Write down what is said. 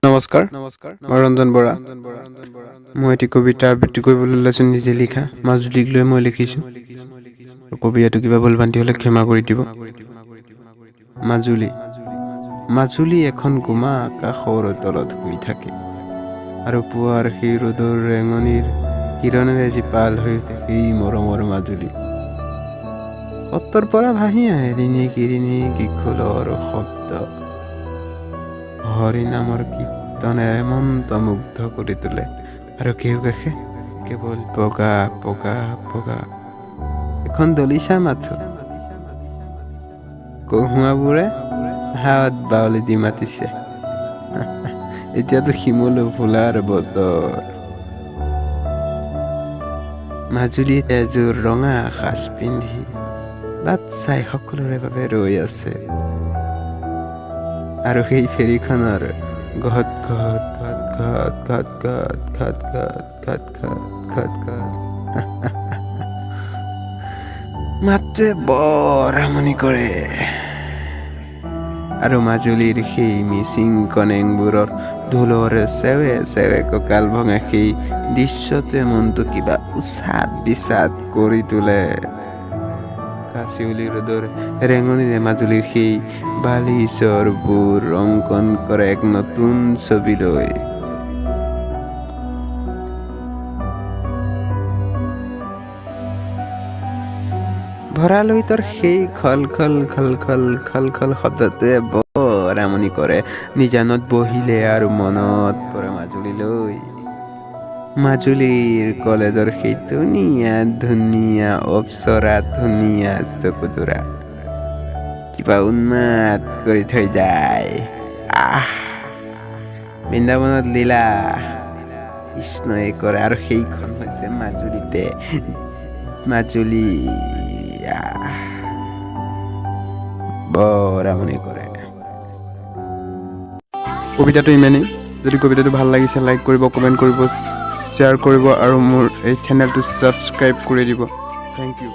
নমস্কাৰ মই ৰঞ্জন বৰা মই এটি কবিতা আবৃত্তি কৰিবলৈ ওলাইছোঁ নিজে লিখা মাজুলীক লৈ মই লিখিছোঁ কবিতাটো কিবা ভুল ভ্ৰান্তি হ'লে ক্ষমা কৰি দিব মাজুলী এখন গোমা আকাশৰ তলত শুই থাকে আৰু পুৱাৰ সেই ৰ'দৰ ৰেঙনিৰ কিৰণেৰে জীপাল হৈ উঠে সেই মৰমৰ মাজুলী সত্ৰৰ পৰা ভাহি আহে ৰিণিকি খোলৰ শব্দ হৰি নামৰ কীৰ্তনেৰে মন্ত্ৰমুগ্ধ কৰি তোলে আৰু কেউকাষে কেৱল বগা এখন দলিচা মাথো কহুৱাবোৰে হাত বাউলি দি মাতিছে এতিয়াতো শিমলু ফুলাৰ বতৰ মাজুলীত এযোৰ ৰঙা সাজ পিন্ধি বাট চাই সকলোৰে বাবে ৰৈ আছে আৰু সেই ফেৰীখনৰ ঘট মাতে বৰ আমনি কৰে আৰু মাজুলীৰ সেই মিচিং কনেংবোৰৰ ঢোলৰ চেৱে কঁকাল ভঙা সেই দৃশ্যতে মনটো কিবা উচাত বিচাত কৰি তোলে কাচিয়লি ৰ'দৰ ৰেঙনিৰে মাজুলীৰ সেই বালিচৰবোৰ অংকন কৰে এক নতুন ছবিলৈ ভঁৰালৈতৰ সেই খল শব্দতে বৰ আমনি কৰে নিজানত বহিলে আৰু মনত পৰে মাজুলীৰ কলেজৰ সেই ধুনীয়া অপ্সৰা ধুনীয়া চকুযোৰা কিবা উন্মাদ কৰি থৈ যায় বৃন্দাবনত লীলা কৃষ্ণই কৰে আৰু সেইখন হৈছে মাজুলী বৰ আমনি কৰে কবিতাটো ইমানেই যদি কবিতাটো ভাল লাগিছে লাইক কৰিব কমেণ্ট কৰিব শ্বেয়াৰ কৰিব আৰু মোৰ এই চেনেলটো ছাবস্ক্ৰাইব কৰি দিব থেংক ইউ